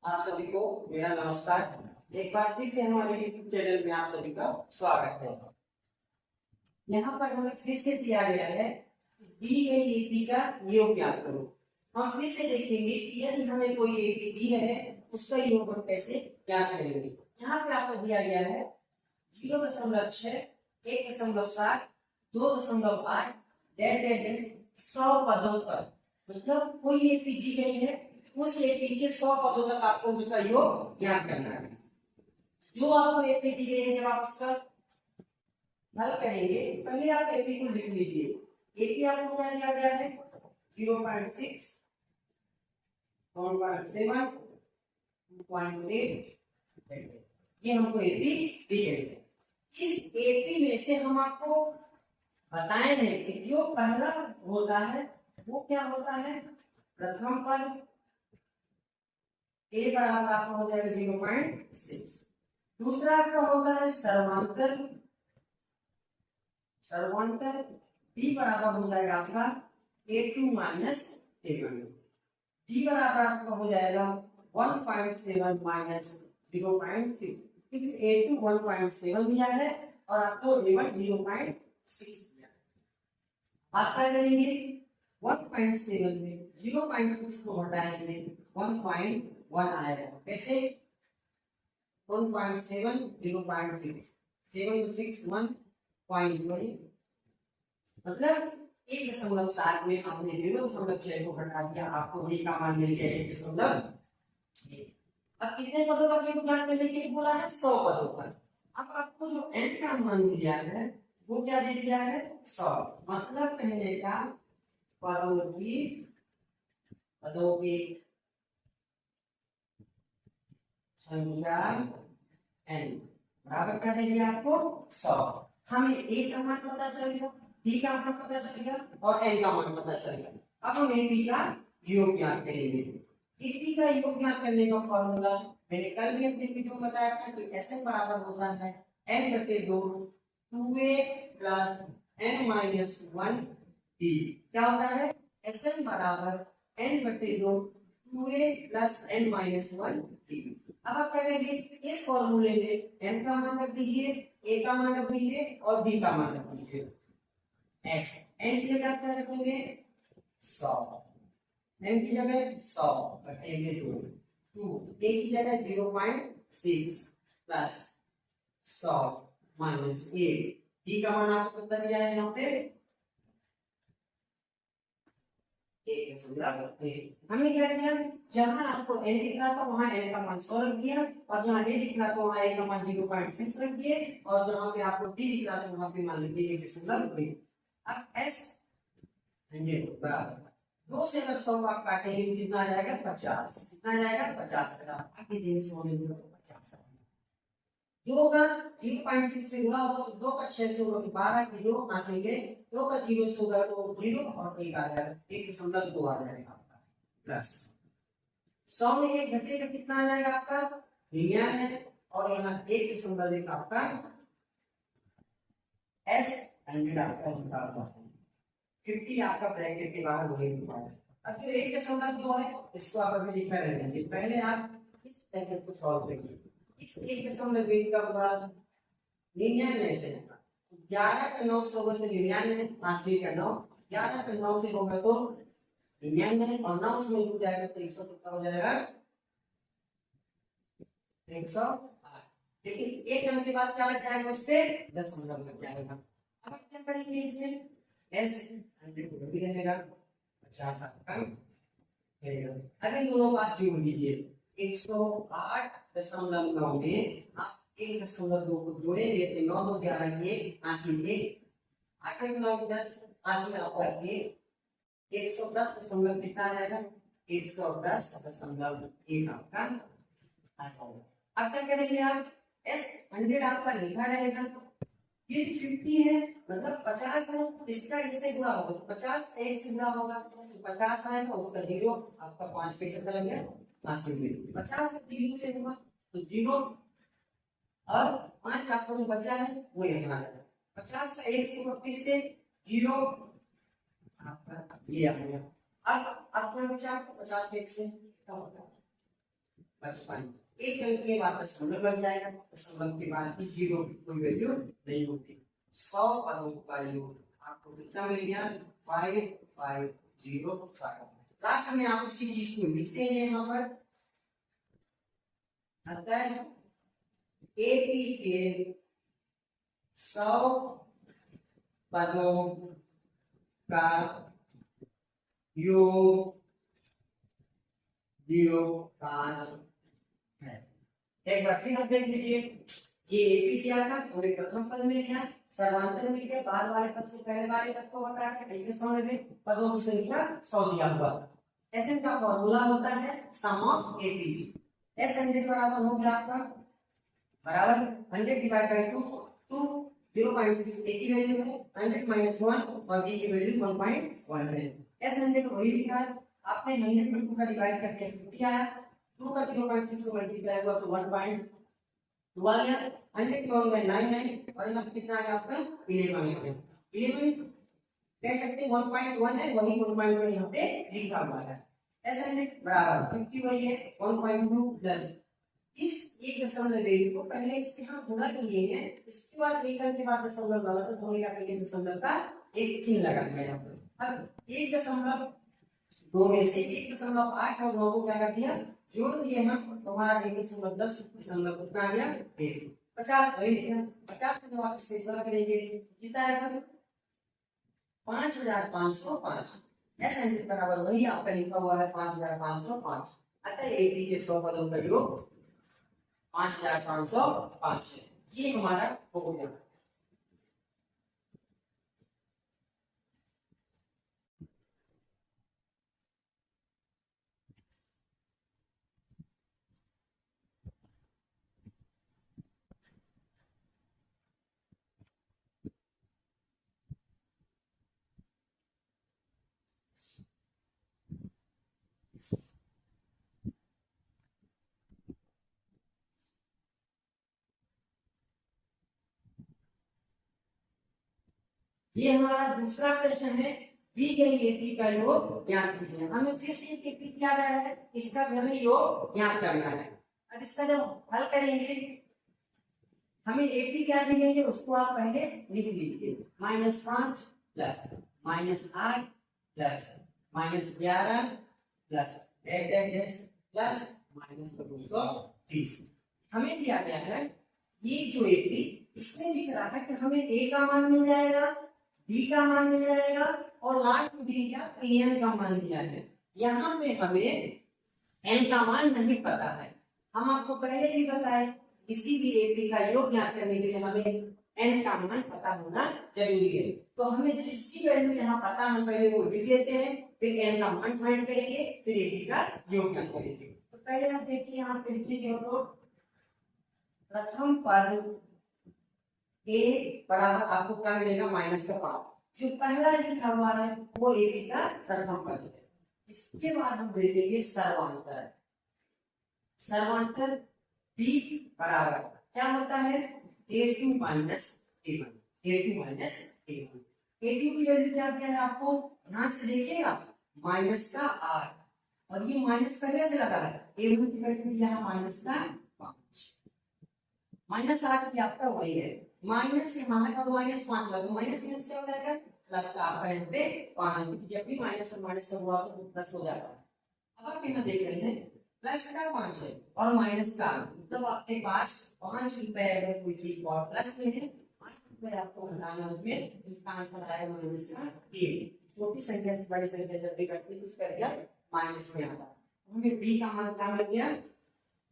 आप सभी को मेरा नमस्कार। एक बार फिर से हमारे यूट्यूब चैनल में आप सभी का स्वागत है। यहाँ पर हमें फिर से दिया गया है दी गई एपी का योग ज्ञात करो। हम फिर से देखेंगे कि यदि हमें कोई एपी दी है उसका योग हम कैसे ज्ञात करेंगे। यहाँ पे आपको दिया गया है 0.6, 1.7, 2.8 डेट डेट डेट 100 पदों पर, मतलब कोई एपी दी गई है उस एपी के 100 पदों तक आपको उसका योग ज्ञात करना है। जो आपको एपी दी गई है जब आप उसका हल करेंगे पहले आप एपी को लिख लीजिए। एपी आपको क्या दिया गया है 0.6, 1.7, 2.8, ये हमको एपी दी गई है। इस एपी में से हम आपको बताए हैं कि जो पहला होता है वो क्या होता है, प्रथम पद ए बराबर आपका हो जाएगा 0.6। दूसरा आपका होता है सर्वांतर, सर्वांतर डी बराबर हो जाएगा आपका A2 माइनस A1। डी बराबर आपका हो जाएगा 1.7 माइनस 0.6, क्योंकि A2 1.7 दिया है और आपको A1 0.6 दिया है। आप क्या करेंगे 1.7 में 0.6 को हटाएंगे 1.1 आएगा। कैसे 1.7 0.6 7 6 1.1, मतलब 1.7 में आपने 0.6 को हटा दिया, आपको b का मान मिल गया 1.6। अब कितने पदों का योग ज्ञात करने के लिए बोला है 100 पदों पर। अब आपको जो n का मान दिया है वो क्या दे दिया है 100, मतलब कहने का पदों की संख्या n बराबर क्या देगी आपको 100। हमें a का मान पता चल गया, d का मान पता चल गया और n का मान पता चल गया। अब हम ap का योग ज्ञात करेंगे। ap का योग ज्ञात करने का फॉर्मूला मैंने कल भी अपने वीडियो में बताया था कि Sn बराबर होता है n/2 2a plus n minus 1 d। क्या होता है Sn बराबर n/2 2a plus n minus 1 d। अब आप क्या करेंगे इस फॉर्मूले में n का मान रख दीजिए, a का मान रख दीजिए और d का मान रख दीजिए। ऐसे n की जगह क्या रखेंगे 100, n की जगह 100 बटे 2, a की जगह 0.6 प्लस 100 माइनस a, d का मान आपको कितना दिया है यहाँ पे हमने क्या किया, जहां आपको n दिख रहा था वहां n का मान 100 रख दिया और जहां a दिख रहा था वहां a का मान 0.6 रख दिए और जहां पे आपको d दिख रहा था वहां पे मान लीजिए 1.2। अब s 100 बराबर 2 से अगर 100 आप काटेंगे तो कितना आ जाएगा 50, कितना आ जाएगा 50 का आगे दिन से होने दो 50। 2 का 0.6 से गुणा होगा तो 2 का 6 से होगा 12 की 2 काटेंगे, 2 का 0 से होगा तो 0 और 1 आ जाएगा 1.2 आ जाएगा आपका प्लस 100 में ये घटेगा कितना आ जाएगा आपका 99 और यहाँ 1.1 आपका s 100 आपका निकाल हुआ है 50 आपका ब्रैकेट के बाहर वही निकाल। अब जो 1.2 है इसको आप अभी लिखा रहेंगे, पहले आप इस ब्रैकेट को सॉल्व करिए। इस 1.2 का बाद 99 से 11 का 9 से होगा तो 99, 80 का 9, 11 का 9 से होगा तो 99 और 9 से मिल जाएगा तो 100 कितना हो जाएगा 108। लेकिन एक नंबर के बाद क्या लग जाएगा उस पे 10 नंबर लग जाएगा। अब क्या करेंगे इसमें s 100 भी रहेगा 50 आपका रहेगा। अगर दोनों बात जोड़ लीजिए 108.9 में आप 1.2 को जोड़ेंगे तो 9 2 11 के 80 8 9 10 80 आपका 110 कितना आ जाएगा 110.1 आपका। अब क्या करेंगे आप s 100 आपका लिखा रहेगा, ये 50 है मतलब 50 है, इसका इससे गुणा होगा तो 50 1 से गुणा होगा तो 50 आएगा उसका 0 आपका 5 पे कितना लग गया 80 में 50 का 0 से होगा तो 0 और 5 आपका जो बचा है वो यही आ जाएगा 50 का 1 से फिर से 0 आपका ये आ गया। अब आपका बचा 50 1 से क्या होगा 55। एक अंक के बाद दशमलव लग जाएगा, दशमलव के बाद इस जीरो की कोई वैल्यू नहीं होती। 100 पदों का योग आपको कितना मिल गया? 5505। लास्ट में आप इसी चीज को लिखते हैं यहाँ पर। अतः एपी के 100 पदों का योग 05 है। एक बार फिर आप देख लीजिए, ये एपी किया था, हमने प्रथम पद में लिया, सर्वांतर में लिया, बाद वाले पद से पहले वाले पद को हटा के एक समय में पदों की संख्या 100 दिया हुआ। एसएन का फॉर्मूला होता है सम ऑफ एपी। एस 100 बराबर हो गया आपका बराबर 100 डिवाइड बाय 2, 0.6 ए की वैल्यू है, 100 माइनस 1 और बी की वैल्यू 1.1 है। एस 100 वही लिखा है आपने, 100 में 2 का डिवाइड करके 50 आया, 2 का 0.6 से मल्टीप्लाई हुआ तो 1.2 आ गया, 100 का हो गया 99 और यहाँ पे कितना आ गया आपका 11 आ गया। 11 कह सकते हैं 1.1 है, वही 1.1 यहाँ पे लिखा हुआ है। एस 100 बराबर 50 वही है 1.2 प्लस इस एक दशमलव वैल्यू को पहले इसके हम गुणा किए हैं, इसके बाद एक अंक के बाद दशमलव लगा तो दोनों का करके दशमलव का एक चिन्ह लगा दिया यहाँ पर। अब 1.2 में से 1.8 और 9 को क्या कर दिया जोड़ दिए हम, तो हमारा 1.10 दशमलव कितना आ गया 50 वही लिखा। 50 को जब आप इससे गुणा करेंगे कितना आएगा 5505। ऐसा बराबर वही आपका लिखा हुआ है 5505। अतः एपी के 100 पदों का योग 5505 है। ये हमारा हो गया। ये हमारा दूसरा प्रश्न है, दी गई एपी का योग ज्ञात कीजिए। हमें फिर से एपी किया गया है, इसका भी हमें योग ज्ञात करना है। अब इसका जब हल करेंगे हमें एपी क्या दी गई है उसको आप पहले लिख लीजिए, -5 प्लस -8 प्लस -11 प्लस प्लस -230। हमें दिया गया है ये जो एपी, इसमें दिख रहा है कि हमें ए का मान मिल जाएगा, डी का मान मिल जाएगा और लास्ट में डी का एन का मान दिया है। यहाँ पे हमें एन का मान नहीं पता है। हम आपको पहले भी बताए किसी भी एपी का योग ज्ञात करने के लिए हमें एन का मान पता होना जरूरी है। तो हमें जिसकी वैल्यू यहाँ पता हम पहले वो लिख लेते हैं, फिर एन का मान फाइंड करेंगे, फिर एपी का योग ज्ञात करेंगे। तो पहले आप देखिए यहाँ पे लिखिए प्रथम पद ए बराबर आपको क्या मिलेगा -5। जो पहला लिखा हुआ है वो एपी का प्रथम पद है। इसके बाद हम देखेंगे सर्वांतर। सर्वांतर बी बराबर क्या होता है a2 minus a1। a2 minus a1। a2 की वैल्यू क्या दिया है आपको, ध्यान से देखिएगा -8 और ये माइनस पहले से लगा है। a1 की वैल्यू यहाँ -5 -8 की आपका वही है, माइनस के बाहर का -5 लगा तो माइनस क्या हो जाएगा प्लस का आपका यहाँ पे 5। जब भी माइनस और माइनस का हुआ तो प्लस हो जाएगा। अब आप यहाँ देख रहे हैं प्लस का 5 है और माइनस का, मतलब आपके पास 5 रुपए अगर कोई चीज और प्लस में है 5 रुपए आपको घटाना, उसमें इसका आंसर आएगा -3। छोटी संख्या से बड़ी संख्या जब भी करते हैं उसका क्या माइनस में आता है। हमें डी का मान क्या मिल गया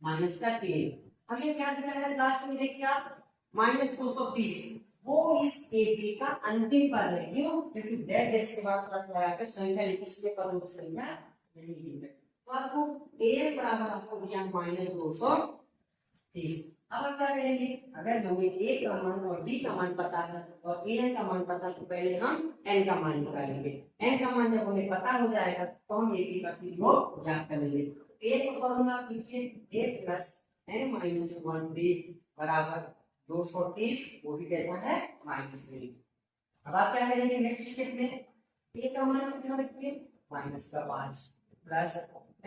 -3। हमें क्या दिया है लास्ट में देखिए आप -230। वो इस एपी का अंतिम पद है। क्यों? क्योंकि डेड डेज के बाद प्लस लगाकर संख्या लिखी, इसलिए पदों की संख्या नहीं दी है। तो आपको ए बराबर आपको दिया -230। अब आप क्या करेंगे, अगर हमें ए का मान और डी का मान पता है और एन का मान पता है तो पहले हम एन का मान निकालेंगे। एन का मान जब हमें पता हो जाएगा तो हम एपी का योग ज्ञात कर लेंगे। ए को फॉर्मूला आप लिखिए a plus n minus 1d बराबर 230, वो भी कैसा है -3। अब आप क्या करेंगे नेक्स्ट स्टेप में, ए का मान आप क्या रखिए -5 प्लस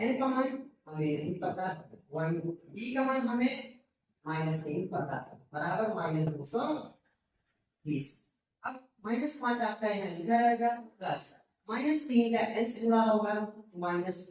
n का मान हमें नहीं पता, 1 डी का मान हमें -3 पता है, बराबर -230। अब -5 आपका यहाँ इधर आएगा, प्लस -3 का एल से जुड़ा होगा, माइनस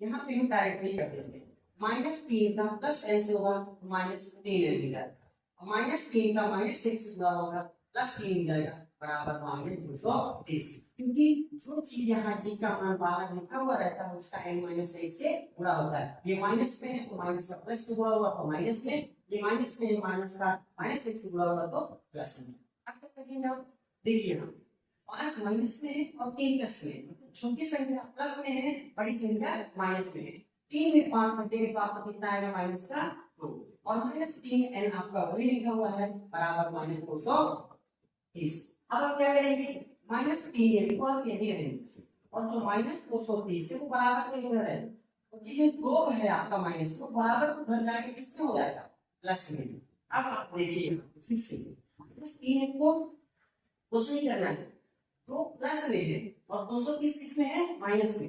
यहाँ पे हम डायरेक्टली कर देते हैं, -3 का प्लस एल से होगा -3 एल मिल जाएगा, -3 का -6 से जुड़ा होगा, +3 मिल जाएगा, बराबर -230। क्योंकि जो चीज यहाँ डी का मान बाहर लिखा हुआ रहता है उसका n-1 से गुणा होता है, ये माइनस में है तो माइनस का प्लस से गुणा होगा तो माइनस में, ये माइनस में है माइनस का -6 से गुणा होगा तो प्लस में। अब तक करेंगे हम, देखिए हम 5 माइनस में है और 3 प्लस में है, छोटी संख्या प्लस में है, बड़ी संख्या माइनस में है, 3 में 5 घटेगा तो आपका कितना आएगा माइनस का 2, और -3 n आपका वही लिखा हुआ है, बराबर -230। अब आप क्या करेंगे, -3 और यही रहेंगे, और जो -230 है वो बराबर में इधर है, तो ये 2 है आपका माइनस, तो बराबर को घर जाके किसमें हो जाएगा, प्लस में। अब आप देखिए फिर से -3 को कुछ नहीं करना है, तो प्लस में है और 230 किसमें है, माइनस में,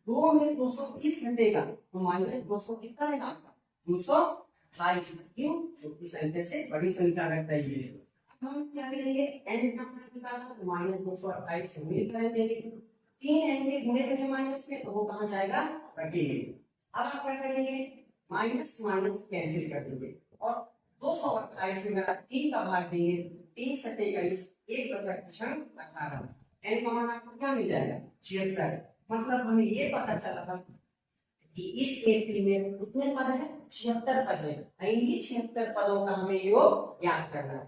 2 में 230 घटेगा तो -200 कितना है आपका 228, क्यों, छोटी संख्या से बड़ी संख्या घट रही है। हम क्या करेंगे, n का मान निकालना तो -228 को गुणित कर देंगे, 3 n के गुणे में माइनस में तो वो कहां जाएगा, घटेगा। अब आप क्या करेंगे, माइनस माइनस कैंसिल कर देंगे और 228 में अगर 3 का भाग देंगे, 3 सटे 21, 1 बचा 18, n का मान आपको क्या मिल जाएगा 76। मतलब हमें ये पता चला था कि इस A3 में कितने पद है, 76 पद है, इन्हीं 76 पदों का हमें योग ज्ञात करना है।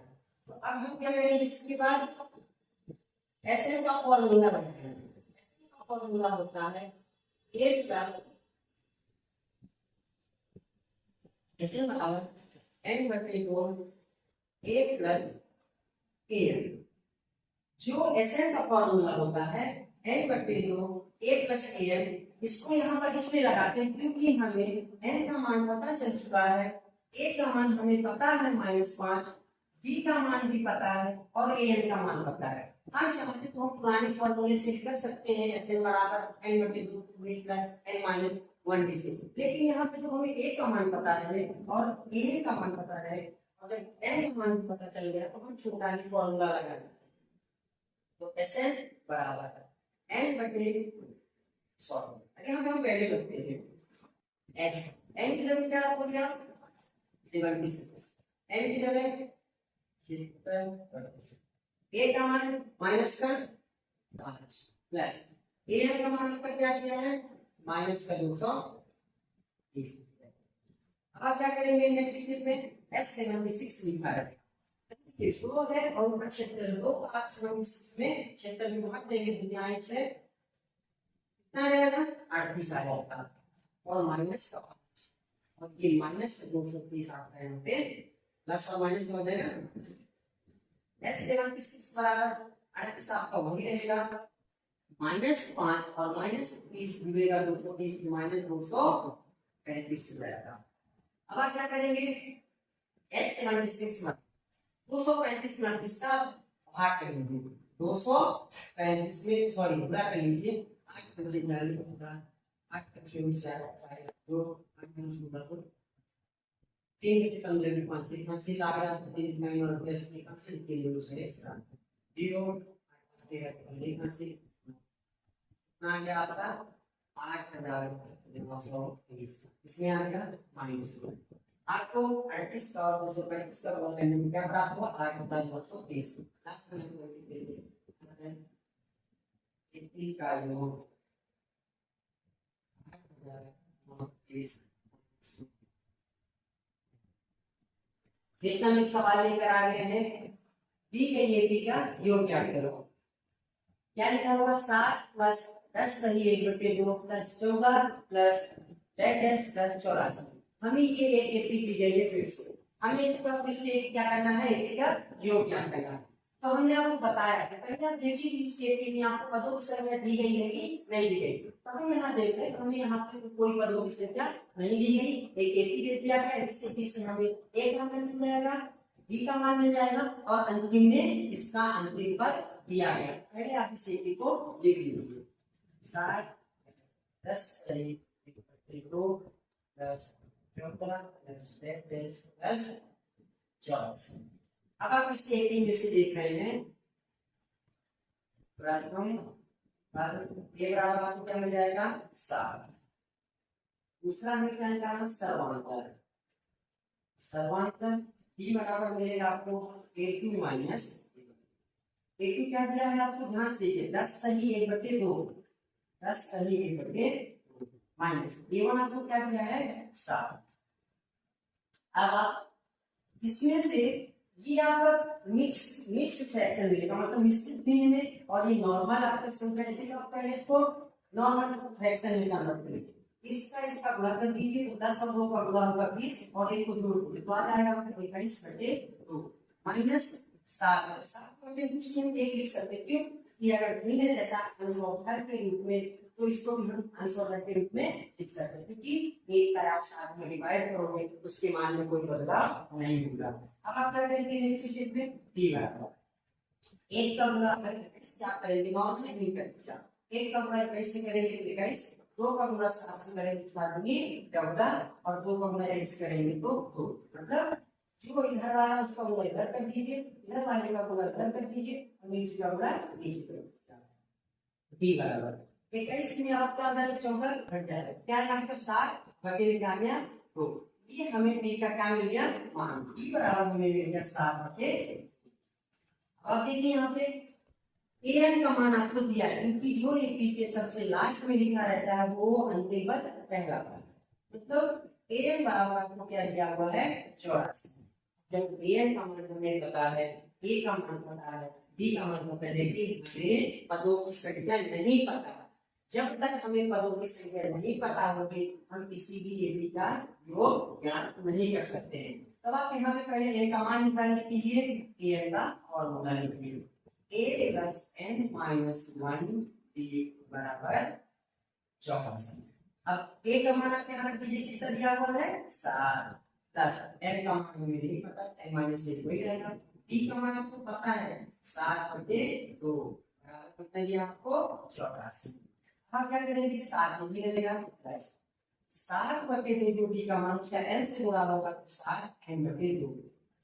तो अब हम क्या करेंगे, इसके बाद SN का फॉर्मूला बनाते हैं। SN का फॉर्मूला होता है A प्लस SN बराबर n/2 A प्लस AN। जो SN का फॉर्मूला होता है n/2 A प्लस AN, इसको यहाँ पर इसलिए लगाते हैं क्योंकि हमें n का मान पता चल चुका है, A का मान हमें पता है -5, D का मान भी पता है और AN का मान पता है। हम चाहते तो हम पुराने फॉर्मूले से कर सकते हैं, SN बराबर n/2 प्लस n-1 से, लेकिन यहाँ पे तो हमें A का मान पता है और AN का मान पता है, और जब n का मान पता चल गया तो हम छोटा ही फॉर्मूला लगा देंगे। तो SN बराबर n/, हम वैल्यू रखते हैं s, n की जगह क्या हो गया 76, n की जगह A का मान माइनस का 5 प्लस AN का मान आपका क्या किया है माइनस का 230। अब क्या करेंगे नेक्स्ट स्टेप में, S76 लिखा है, ये दो है और ऊपर 76 दो, आप 76 में 76 में भाग देंगे, दुनिया 6 कितना रहेगा 38 आ जाएगा, और माइनस का 5, और ये माइनस का 230 आता है, यहाँ पे प्लस और माइनस हो जाएगा। S76 बराबर 38 आपका वही रहेगा, -5 और -30 जुड़ेगा 230 -235 हो जाएगा। अब आप क्या करेंगे, S76 में 235 में 38 का भाग कर लीजिए, 235 में सॉरी गुणा कर लीजिए, 8 बजे जाने होगा, 8 बजे मिल जाएगा, 2 8 3 बजे कम लेंगे, 5 से 5 से आ गया, 3 9 और प्लस में 5 से 3 लोग से 0 13 5 से ना गया आपका 8930, इसमें आ गया -1। आपको 38 का और 235 का और करने में क्या प्राप्त हुआ 8930, लास्ट में इतनी का योग 8930। जैसा हम एक सवाल लेकर आ गए हैं, दी गई एपी का योग ज्ञात करो। क्या लिखा हुआ 7 प्लस 10 सही 1/2 प्लस 14 प्लस 10 प्लस 84। हमें ये एक एपी दी गई है, फिर से हमें इसका फिर से क्या करना है, एपी का योग ज्ञात करना है। तो हमने आपको बताया कि पहले आप देखिए कि इस एपी में आपको पदों की संख्या दी गई है कि नहीं दी गई। तो हम यहाँ देख रहे हैं, हमें यहाँ पे कोई पदों की संख्या नहीं दी गई, एक एपी दे दिया गया, इस एपी से हमें एक का मान मिल जाएगा, डी का मान मिल जाएगा, और अंतिम में इसका अंतिम पद दिया गया। पहले आप इस एपी को लिख लीजिए, 7 10 दो प्लस 14 प्लस 33 प्लस 24। अब आप इस 18 में से देख रहे हैं प्रथम पर ये बराबर आपको क्या मिल जाएगा 7। दूसरा हमें क्या निकालना सर्वांतर। सर्वांतर b बराबर मिलेगा आपको a2 माइनस a2 क्या दिया है आपको ध्यान से देखिए 10 सही 1/2 10 सही 1/2 माइनस a1 आपको क्या दिया है 7। अब आप इसमें से ये आपका मिक्स्ड फ्रैक्शन मिलेगा मतलब मिश्रित भिन्न में और ये नॉर्मल आपका संख्या है आप पहले इसको नॉर्मल फ्रैक्शन में कन्वर्ट करेंगे। इसका गुणा कर दीजिए तो 10 और 2 का गुणा होगा 20 और 1 को जोड़ दीजिए तो आ जाएगा आपका 21/2 माइनस 7 बटे कुछ हम 1 लिख सकते हैं क्यों कि अगर भिन्न जैसा अनुस्वार के रूप में तो इसको भी हम अनुस्वार के रूप में लिख सकते हैं क्योंकि एक का आप 7 में डिवाइड करोगे तो उसके मान में कोई बदलाव नहीं होगा। अब आप क्या करेंगे नेक्स्ट स्टेप में d बराबर 1 का गुणा इससे आप करेंगे नॉर्मल नहीं करते 1 का गुणा कैसे करेंगे गाइस 2 का गुणा 7 से करेंगे तो 14 और 2 का गुणा 1 से करेंगे तो 2 मतलब जो इधर वाला उसका गुणा इधर कर दीजिए इधर वाले का गुणा इधर कर दीजिए और नीचे का गुणा नीचे कर दीजिए। d बराबर 21 में आपका आ जाएगा 14 घट जाएगा क्या है आपका 7 बटे में क्या गया 2 ये हमें d का क्या मिल गया मान d बराबर हमें मिल गया 7 बटे। अब देखिए यहाँ पे an का मान आपको दिया है क्योंकि जो एक p के सबसे लास्ट में लिखा रहता है वो अंतिम पद पहला पद मतलब an बराबर आपको क्या दिया हुआ है 84। जब an का मान हमें पता है a का मान पता है d का मान पता है लेकिन हमें पदों की संख्या नहीं पता जब तक हमें पदों की संख्या नहीं पता होगी हम किसी भी एबी का योग ज्ञात नहीं कर सकते हैं। तब आप यहाँ पे पहले a का मान निकालने के लिए an का फॉर्मूला लिखिए a plus n minus 1 d बराबर 84। अब a का मान आप यहाँ रख दीजिए कितना दिया हुआ है 7 प्लस n का मान हमें नहीं पता n माइनस 1 वही रहेगा d का मान आपको पता है 7 बटे 2 बराबर कितना दिया आपको 84। हम क्या करेंगे 7 भी लगेगा प्लस 7 बटे 2 जो d का मान उसका n से गुणा होगा तो 7 n बटे 2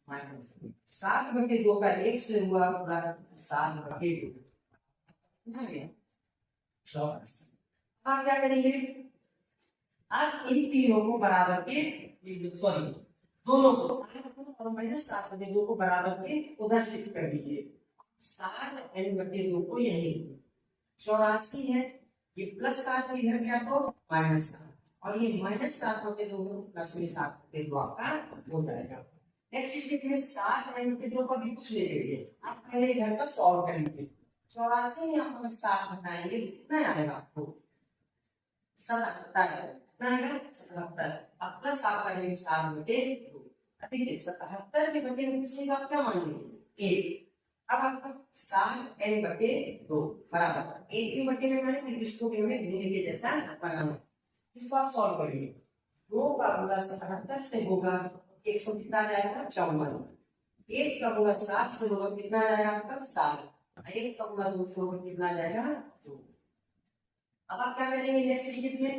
माइनस 7 बटे 2 का 1 से हुआ होगा 7 बटे 2 आ गया 84। हम क्या करेंगे आप इन तीनों को बराबर के सॉरी दोनों को और माइनस 7 बटे 2 को बराबर के उधर शिफ्ट कर दीजिए 7 n बटे 2 को यही 84 है ये प्लस 7 इधर क्या तो माइनस 7 और ये माइनस 7 बटे 2 प्लस में 7 बटे 2 आपका हो जाएगा। नेक्स्ट स्टेप में 7 n बटे 2 का भी कुछ ले लीजिए आप पहले इधर का सॉल्व कर लीजिए 84 में आप 7 घटाएंगे कितना आएगा आपको 77 कितना आएगा 77 अब प्लस आप करेंगे 7 बटे 2 ठीक है 77 के बटे में किसलिए आप क्या मानेंगे 1 अब आपका 7 n बटे 2 बराबर 1 के बटे में मैंने फिर इसको भी हमें भिन्न के जैसा बनाना इसको आप सॉल्व करिए 2 का गुणा 77 से होगा 100 कितना जाएगा 54 1 का गुणा 7 से होगा कितना जाएगा आपका 7 1 का गुणा 2 से होगा कितना जाएगा 2। अब आप क्या करेंगे नेक्स्ट स्टेप में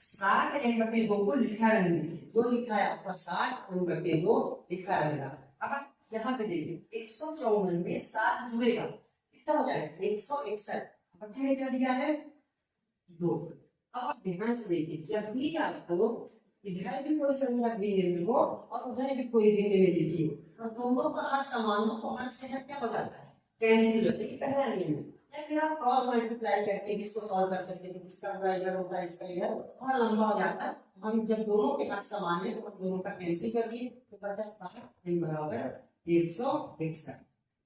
7 n बटे 2 को लिखा रहेंगे जो लिखा है आपका 7 n बटे 2 लिखा रहेगा। अब आप यहाँ पे देखिए 154 में 7 जुड़ेगा कितना हो जाएगा 161 बटे में क्या दिया है 2। अब आप ध्यान से देखिए जब भी आपको इधर भी कोई संख्या भिन्न हो और उधर भी कोई भिन्न लिखी हो तो दोनों का हर समान हो तो हर से क्या हो जाता है कैंसिल होता है पहला नियम है फिर आप क्रॉस मल्टीप्लाई करके इसको सॉल्व कर सकते हैं इसका इधर होता है इसका इधर थोड़ा लंबा हो जाता है हम जब दोनों के साथ समान है तो दोनों का कैंसिल कर दिए तो बचा 7 बराबर 161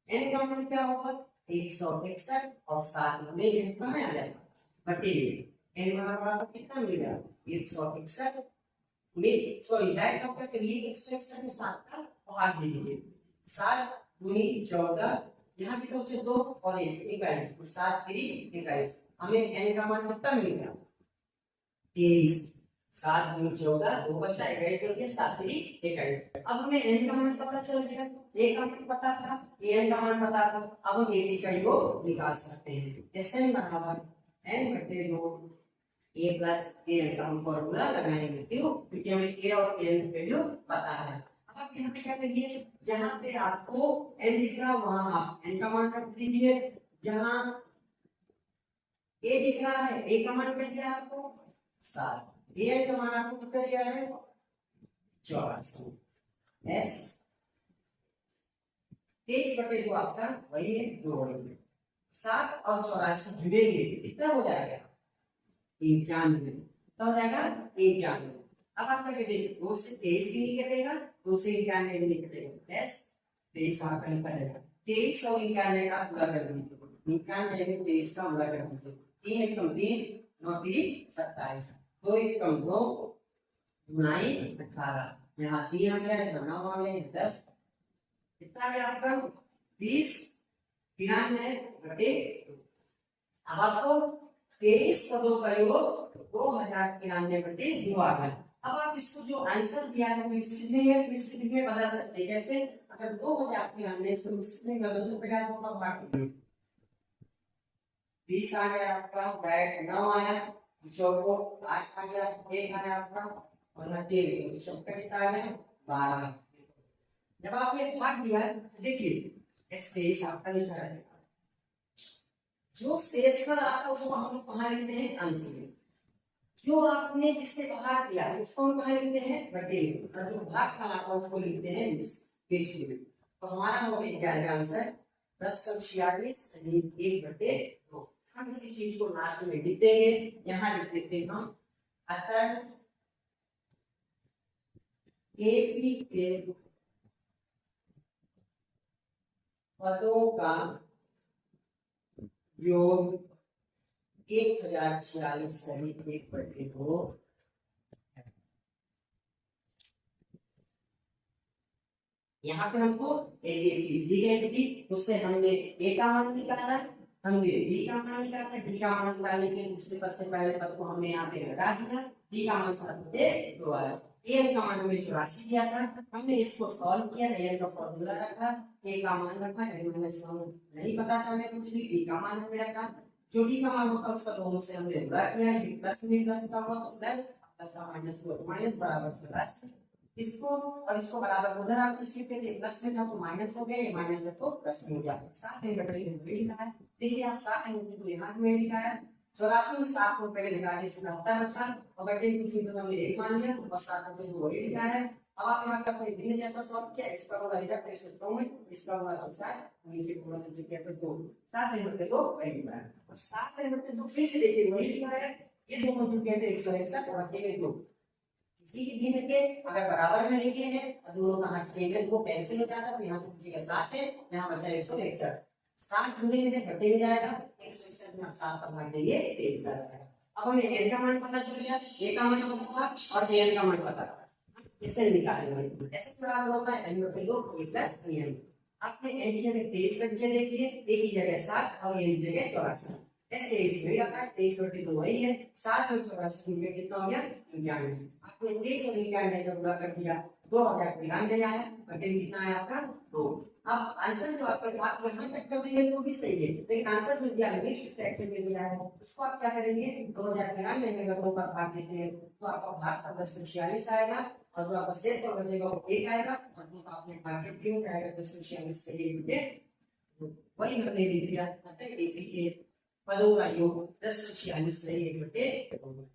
n का मान क्या होगा 161 और 7 में कहाँ आ जाएगा बटे n बराबर कितना मिल गया 161 में सॉरी डायरेक्ट आपका करिए 161 में 7 का भाग दे दीजिए 7 गुनी 14 यहाँ की तरफ से 2 और 1 21 तो 7 3 21 हमें n का मान कितना मिल गया 23 7 गुनी 14 2 बचा 21 हो गया 7 3 21। अब हमें n का मान पता चल गया a का मान पता था n का मान पता था अब हम a b का योग निकाल सकते हैं। जैसे n बराबर n बटे 2 ए प्लस ए का हम फॉर्मूला लगाएंगे, क्यों? क्योंकि हमें ए और एन की वैल्यू पता है। अब आप यहाँ पे क्या करिए, जहाँ पे आपको एन दिख रहा वहां आप एन का मान रख दीजिए, जहाँ ए दिख रहा है ए का मान क्या दिया आपको 7, ए का मान आपको कितना दिया है 84, एस 23/2 आपका वही है 2 है। 7 और 84 जुड़ेंगे कितना हो जाएगा 91, तो हो जाएगा 91। अब आप क्या करेंगे 2 से 23 भी नहीं कटेगा, 2 से 91 भी नहीं कटेगा, एस 23 आपका निकलेगा। 23 और 91 का गुणा कर दीजिए, 91 में 23 का गुणा कर दीजिए, 3 एक कम 3 9 3 27, 2 एक कम 2 9 18, यहाँ 3 आ गया तो 9 आ गए 10, कितना आ गया आपका 20 93/2। अब आपको 23 पदों का योग 2093/2 आ गया। अब आप इसको जो आंसर दिया है मिश्रित में बदल सकते हैं, कैसे? अगर 2093 इसको मिश्रित में बदल दो बेटा 2 का भाग 20 आ गया आपका, बैठ 9 आया, चौको 8 आ गया, 1 आया आपका और 3 चौका कितना आ गया 12। जब आपने भाग दिया तो देखिए इस 23 आपका लिखा है, जो शेषफल आता है उसको हम लोग कहाँ लिखते हैं अंश में, जो आपने जिससे भाग दिया उसको हम कहाँ लिखते हैं बटे में, और जो भाग का आता है उसको लिखते हैं पेशी में। तो हमारा हो गया आंसर 1046 1/2। हम इसी चीज को लास्ट में लिख देंगे, यहाँ लिख देते हैं हम अतः एपी के पदों का योग 1046 सहित 1/2। यहाँ पे हमको दी गई थी, उससे हमने ए का मान निकाला, हमने बी का मान निकाला, डी का मान निकालने के लिए दूसरे पद से पहले पद को हमने यहाँ पे लगा दिया, डी का मान 7/2 आया, ए का मान हमें 84 दिया था, हमने इसको सॉल्व किया, ए का फॉर्मूला रखा, ए का मान रखा, नहीं पता था हमें कुछ भी, डी का मान हमने रखा, जो डी का मान होता है उसका दोनों से हमने गुणा किया, प्लस में प्लस का हुआ तो प्लस माइनस माइनस बराबर प्लस, इसको और इसको बराबर उधर आप किस लिखते थे प्लस में था तो माइनस हो गया, ये माइनस है तो प्लस में हो गया। 7 लिखा है, देखिए आप 7 तो यहाँ में लिखा है, 84 में 7 को पहले लिखा है इसमें होता है बच्चा, और बेटे कुछ नहीं तो हमने 1 मान लिया और 7 को वो लिखा है। अब आप यहाँ पे अपने भिन्न जैसा सॉल्व किया, इसका होगा इधर पे 154, इसका होगा आउटसाइड, नीचे थोड़ा नीचे किया तो 2 7/2 वही लिखा है, और 7/2 फिर से देखिए वही लिखा है, ये दोनों जो कहते हैं 161 और अकेले 2 किसी भी में के अगर बराबर में लिखे हैं और दोनों का हाथ सेम है वो कैंसिल हो जाता है, तो यहाँ से बचेगा 7 है, यहाँ बचा 161, 7 दूनी में घटे में जाएगा 161 में 7 का भाग देंगे 23 जाएगा। अब हमें n का मान पता चल गया, a का मान पता था और n का मान पता था, इससे निकालेंगे ऐसे बराबर होता है n/2 a + n। आपने n की जगह 23 रख दिया, देखिए a की जगह 7 और n की जगह 84, ऐसे इसी में रखा है 23/2 वही है, 7 और 84 में कितना हो गया 91। आपने 23 और 91 का गुणा कर दिया 2093 आया, बटे कितना आया आपका 2। अब आंसर जो आपका आप यहाँ तक कर दिए तो भी सही है, लेकिन आंसर जो दिया है नेक्स्ट फ्रैक्शन में दिया है उसको आप क्या करेंगे 2093 में अगर 2 का भाग देते हैं तो आपका भाग का 1046 आएगा, और जो आपका शेष पर बचेगा वो 1 आएगा, और जो आपने भाग के क्यों आएगा 1046 से 1 वही हमने लिख दिया, अतः एपी के पदों का योग 1046 से 1/2।